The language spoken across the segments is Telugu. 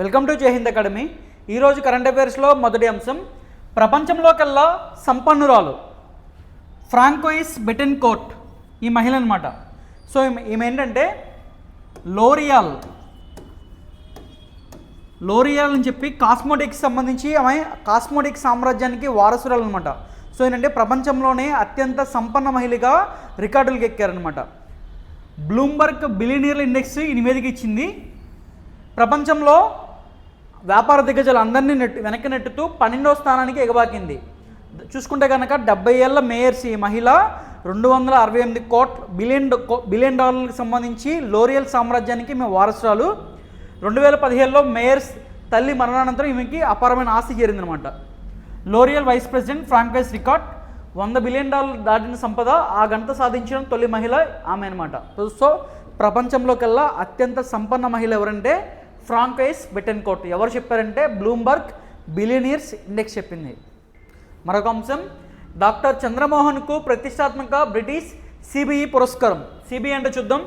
వెల్కమ్ టు జై హింద్ అకాడమీ. ఈరోజు కరెంట్ అఫైర్స్లో మొదటి అంశం, ప్రపంచంలోకెల్లా సంపన్నురాలు ఫ్రాంకోయిస్ బెటెన్కోర్ట్ ఈ మహిళ అనమాట. సో ఈమె ఏంటంటే లోరియాల్ అని చెప్పి కాస్మోటిక్స్ సంబంధించి ఆమె కాస్మోటిక్ సామ్రాజ్యానికి వారసురాలు అనమాట. సో ఏంటంటే ప్రపంచంలోనే అత్యంత సంపన్న మహిళగా రికార్డులకు ఎక్కారనమాట. బ్లూంబర్గ్ బిలియనీర్ల ఇండెక్స్ ఈ నివేదిక ఇచ్చింది. ప్రపంచంలో వ్యాపార దిగ్గజాలు అందరినీ వెనక్కి నెట్టుతూ 12వ స్థానానికి ఎగబాకింది. చూసుకుంటే కనుక 70 ఏళ్ల మేయర్స్ ఈ మహిళ 268 బిలియన్ డాలర్లకు సంబంధించి లోరియల్ సామ్రాజ్యానికి మేము వారసురాలు. 2017లో మేయర్స్ తల్లి మరణానంతరం ఈమెకి అపారమైన ఆస్తి చేరిందనమాట. L'Oreal vice president Francoise record $100 billion దాటిన సంపద ఆ గంట సాధించిన తొలి మహిళ ఆమె అనమాట. సో ప్రపంచంలోకెల్లా అత్యంత సంపన్న మహిళ ఎవరంటే ఫ్రాంకోయిస్ బెటెన్కోర్ట్. ఎవరు చెప్పారంటే బ్లూంబర్గ్ బిలియనీర్స్ ఇండెక్స్ చెప్పింది. మరొక అంశం, డాక్టర్ చంద్రమోహన్కు ప్రతిష్టాత్మక బ్రిటిష్ సిబిఈ పురస్కారం. సిబిఈ అంటే చూద్దాం,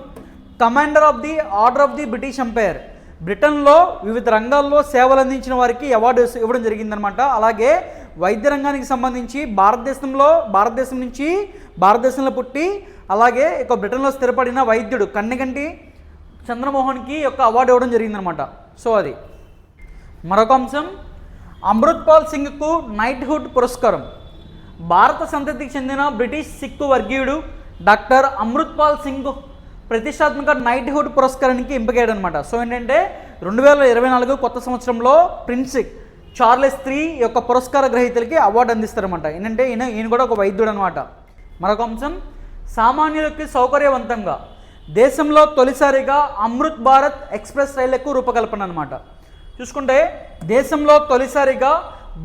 commander of the order of the British empire. బ్రిటన్లో వివిధ రంగాల్లో సేవలు అందించిన వారికి అవార్డు ఇవ్వడం జరిగిందనమాట. అలాగే వైద్య రంగానికి సంబంధించి భారతదేశంలో పుట్టి అలాగే బ్రిటన్లో స్థిరపడిన వైద్యుడు కన్నెగంటి చంద్రమోహన్కి అవార్డు ఇవ్వడం జరిగిందనమాట. సో అది. మరొక అంశం, అమృత్పాల్ సింగ్కు నైట్హుడ్ పురస్కారం. భారత సంతతికి చెందిన బ్రిటిష్ సిక్కు వర్గీయుడు డాక్టర్ అమృత్పాల్ సింగ్ ప్రతిష్టాత్మక నైట్హుడ్ పురస్కారానికి ఎంపికయ్యాడనమాట. సో ఏంటంటే 2024 కొత్త సంవత్సరంలో ప్రిన్స్ చార్లెస్ III పురస్కార గ్రహీతలకి అవార్డు అందిస్తారనమాట. ఏంటంటే ఈయన కూడా ఒక వైద్యుడు అనమాట. మరొక అంశం, సామాన్యులకి సౌకర్యవంతంగా దేశంలో తొలిసారిగా అమృత్ భారత్ ఎక్స్ప్రెస్ రైళ్లకు రూపకల్పన అనమాట. చూసుకుంటే దేశంలో తొలిసారిగా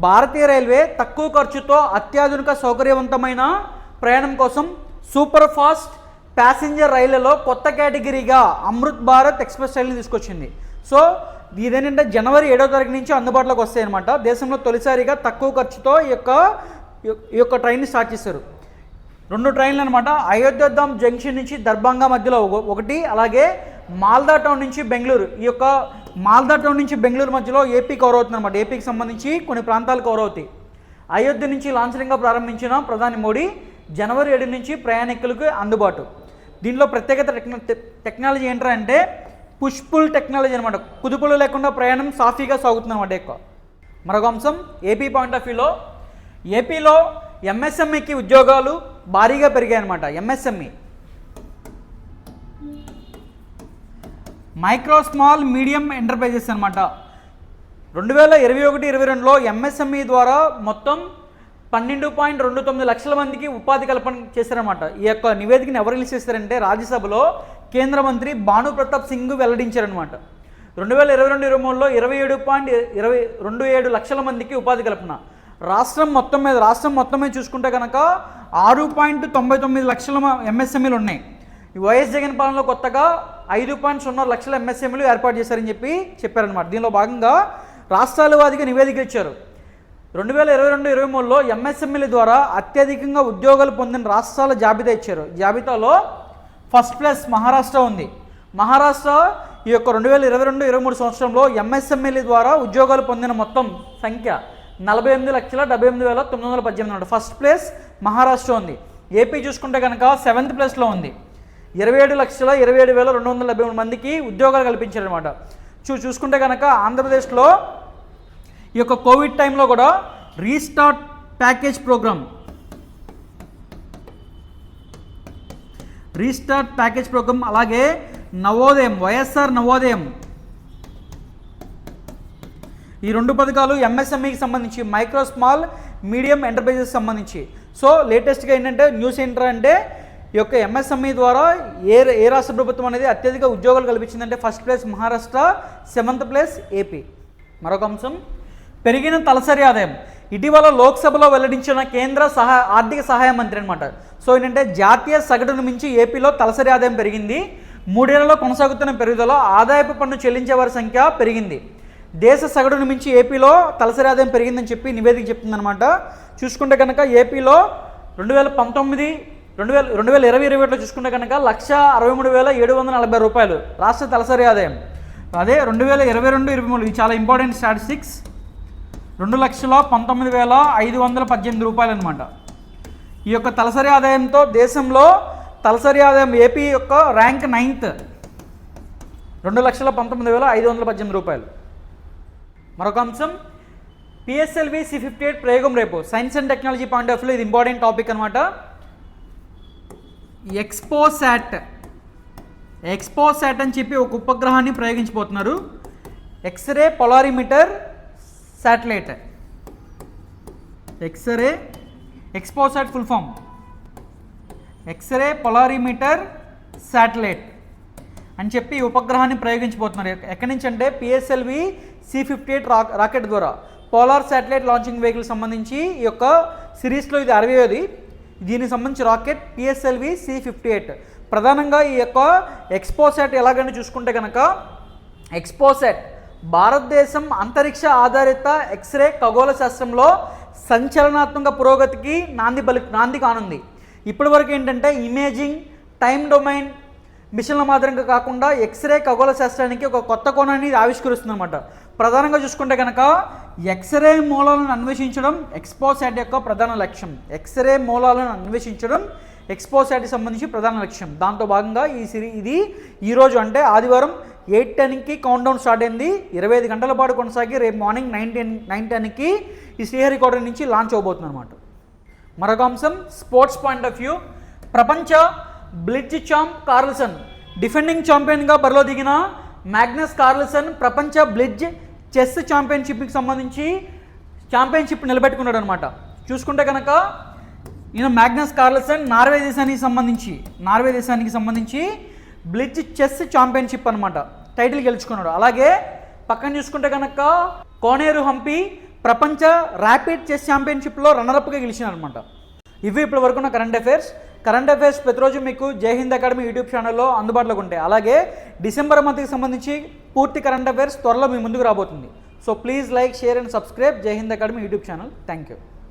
భారతీయ రైల్వే తక్కువ ఖర్చుతో అత్యాధునిక సౌకర్యవంతమైన ప్రయాణం కోసం సూపర్ ఫాస్ట్ ప్యాసింజర్ రైళ్లలో కొత్త కేటగిరీగా అమృత్ భారత్ ఎక్స్ప్రెస్ రైలుని తీసుకొచ్చింది. సో ఇదేంటంటే జనవరి 7వ తారీఖు నుంచి అందుబాటులోకి వస్తాయి అనమాట. దేశంలో తొలిసారిగా తక్కువ ఖర్చుతో ఈ యొక్క ట్రైన్ని స్టార్ట్ చేశారు. 2 ట్రైన్లు అనమాట. అయోధ్యధామ్ జంక్షన్ నుంచి దర్భంగా మధ్యలో ఒకటి, అలాగే మాల్దా టౌన్ నుంచి బెంగళూరు. మాల్దా టౌన్ నుంచి బెంగళూరు మధ్యలో ఏపీ కవర్ అవుతుంది అనమాట. ఏపీకి సంబంధించి కొన్ని ప్రాంతాలు కవర్ అవుతాయి. అయోధ్య నుంచి లాంఛనంగా ప్రారంభించిన ప్రధాని మోడీ జనవరి 7 నుంచి ప్రయాణికులకు అందుబాటు. దీనిలో ప్రత్యేకత టెక్నాలజీ ఏంటంటే పుష్ పుల్ టెక్నాలజీ అనమాట. కుదుపులు లేకుండా ప్రయాణం సాఫీగా సాగుతుంది అనమాట ఎక్కువ. మరొక అంశం, ఏపీ పాయింట్ ఆఫ్ వ్యూలో ఏపీలో ఎంఎస్ఎంఈకి ఉద్యోగాలు భారీగా పెరిగాయి అనమాట. MSME micro small medium enterprises అనమాట. 2021-22లో ఎంఎస్ఎంఈ ద్వారా మొత్తం 12.29 లక్షల మందికి ఉపాధి కల్పన చేశారన్నమాట. ఈ నివేదికను ఎవరు రిలీజ్ చేశారంటే రాజ్యసభలో కేంద్ర మంత్రి భాను ప్రతాప్ సింగ్ వెల్లడించారనమాట. 2022-23లో 27.27 లక్షల మందికి ఉపాధి కల్పన. రాష్ట్రం మొత్తం మీద చూసుకుంటే కనుక 6.99 లక్షల ఎంఎస్ఎంఈలు ఉన్నాయి. వైఎస్ జగన్ పాలనలో కొత్తగా 5.0 లక్షల ఎంఎస్ఎంఈలు ఏర్పాటు చేశారని చెప్పారనమాట. దీనిలో భాగంగా రాష్ట్రాల వారీగా నివేదిక ఇచ్చారు. 2022-23లో ఎంఎస్ఎంఈల ద్వారా అత్యధికంగా ఉద్యోగాలు పొందిన రాష్ట్రాల జాబితా ఇచ్చారు. జాబితాలో ఫస్ట్ ప్లేస్ మహారాష్ట్ర ఉంది. మహారాష్ట్ర ఈ 2022-23 సంవత్సరంలో ఎంఎస్ఎంఈల ద్వారా ఉద్యోగాలు పొందిన మొత్తం సంఖ్య 48,78,918. ఫస్ట్ ప్లేస్ మహారాష్ట్ర ఉంది. ఏపీ చూసుకుంటే కనుక 7th ప్లేస్లో ఉంది. 27,27,273 మందికి ఉద్యోగాలు కల్పించారనమాట. చూసుకుంటే కనుక ఆంధ్రప్రదేశ్లో ఈ కోవిడ్ టైంలో కూడా రీస్టార్ట్ ప్యాకేజ్ ప్రోగ్రామ్ అలాగే నవోదయం, వైఎస్ఆర్ నవోదయం, ఈ 2 పథకాలు ఎంఎస్ఎంఈకి సంబంధించి మైక్రో స్మాల్ మీడియం ఎంటర్ప్రైజెస్ సంబంధించి. సో లేటెస్ట్గా ఏంటంటే న్యూస్ ఏంటంటే ఈ ఎంఎస్ఎంఈ ద్వారా ఏ రాష్ట్ర ప్రభుత్వం అనేది అత్యధిక ఉద్యోగాలు కల్పించిందంటే first place Maharashtra, 7th place AP. మరొక అంశం, పెరిగిన తలసరి ఆదాయం. ఇటీవల లోక్సభలో వెల్లడించిన కేంద్ర ఆర్థిక సహాయ మంత్రి అనమాట. సో ఏంటంటే జాతీయ సగటును మించి ఏపీలో తలసరి ఆదాయం పెరిగింది. 3 ఏళ్లలో కొనసాగుతున్న పెరుగుదల ఆదాయపు పన్ను చెల్లించే వారి సంఖ్య పెరిగింది. దేశ సగటును మించి ఏపీలో తలసరి ఆదాయం పెరిగిందని చెప్పి నివేదిక చెప్తుందనమాట. చూసుకుంటే కనుక ఏపీలో 2020-21లో చూసుకుంటే కనుక 1,63,740 రూపాయలు రాష్ట్ర తలసరి ఆదాయం. అదే 2022-23 ఇది చాలా ఇంపార్టెంట్ స్టాటిస్టిక్స్. 2,19,518 రూపాయలు అనమాట. ఈ యొక్క తలసరి ఆదాయంతో దేశంలో తలసరి ఆదాయం ఏపీ యొక్క ర్యాంక్ 9th, 2,19,518 రూపాయలు. మరొక అంశం పిఎస్ఎల్వి C-58 ప్రయోగం రేపు. Science and technology point of view ఇది ఇంపార్టెంట్ టాపిక్ అనమాట. ఎక్స్పోసాట్ అని చెప్పి ఒక ఉపగ్రహాన్ని ప్రయోగించబోతున్నారు. X-ray polarimeter satellite. XPoSat full form x-ray polarimeter satellite అని చెప్పి ఉపగ్రహాన్ని ప్రయోగించబోతున్నారు. ఎక్కడి నుంచి అంటే పిఎస్ఎల్వి C-58 రాకెట్ ద్వారా పోలార్ శాటిలైట్ లాంచింగ్ వెహికల్ సంబంధించి ఈ యొక్క సిరీస్లో ఇది 60వది. దీనికి సంబంధించి రాకెట్ పిఎస్ఎల్వి C-58. ప్రధానంగా ఈ యొక్క ఎక్స్పోసాట్ ఎలాగని చూసుకుంటే కనుక ఎక్స్పోసాట్ భారతదేశం అంతరిక్ష ఆధారిత ఎక్స్రే ఖగోళ శాస్త్రంలో సంచలనాత్మక పురోగతికి నాంది కానుంది. ఇప్పటి వరకు ఏంటంటే ఇమేజింగ్, టైమ్ డొమైన్ మిషన్ల మాదిరిగా కాకుండా ఎక్స్రే ఖగోళ శాస్త్రానికి ఒక కొత్త కోణాన్ని ఆవిష్కరిస్తుంది అనమాట. ప్రధానంగా చూసుకుంటే కనుక ఎక్స్రే మూలాలను అన్వేషించడం ఎక్స్పోసాట్ యొక్క ప్రధాన లక్ష్యం. ఎక్స్రే మూలాలను అన్వేషించడం ఎక్స్పోసాట్కి సంబంధించి ప్రధాన లక్ష్యం. దాంతో భాగంగా ఇది ఈరోజు అంటే ఆదివారం 8:10కి కౌంట్డౌన్ స్టార్ట్ అయింది. 25 గంటల పాటు కొనసాగి రేపు మార్నింగ్ 9:10కి ఈ శ్రీహరికోట నుంచి లాంచ్ అవబోతుంది అనమాట. మరొక అంశం స్పోర్ట్స్ పాయింట్ ఆఫ్ వ్యూ. ప్రపంచ బ్లిట్జ్ ఛాంప్ కార్ల్సన్ డిఫెండింగ్ ఛాంపియన్గా బరిలో దిగిన మ్యాగ్నస్ కార్ల్సన్ ప్రపంచ బ్లిట్జ్ చెస్ ఛాంపియన్షిప్కి సంబంధించి ఛాంపియన్షిప్ నిలబెట్టుకున్నాడు అనమాట. చూసుకుంటే కనుక ఈయన మ్యాగ్నస్ కార్ల్సన్ నార్వే దేశానికి సంబంధించి బ్లిట్జ్ చెస్ ఛాంపియన్షిప్ అనమాట టైటిల్ గెలుచుకున్నాడు. అలాగే పక్కన చూసుకుంటే కనుక కోనేరు హంపి ప్రపంచ ర్యాపిడ్ చెస్ ఛాంపియన్షిప్లో రన్నరప్గా గెలిచినారు అనమాట. ఇవి ఇప్పటి వరకు ఉన్న కరెంట్ అఫైర్స్ ప్రతిరోజు మీకు జై హింద్ అకాడమీ యూట్యూబ్ ఛానల్లో అందుబాటులోకి ఉంటాయి. అలాగే డిసెంబర్ మంత్కి సంబంధించి పూర్తి కరెంట్ అఫైర్స్ త్వరలో మీ ముందుకు రాబోతుంది. So please like, share and subscribe Jai Hind Academy YouTube channel. Thank you.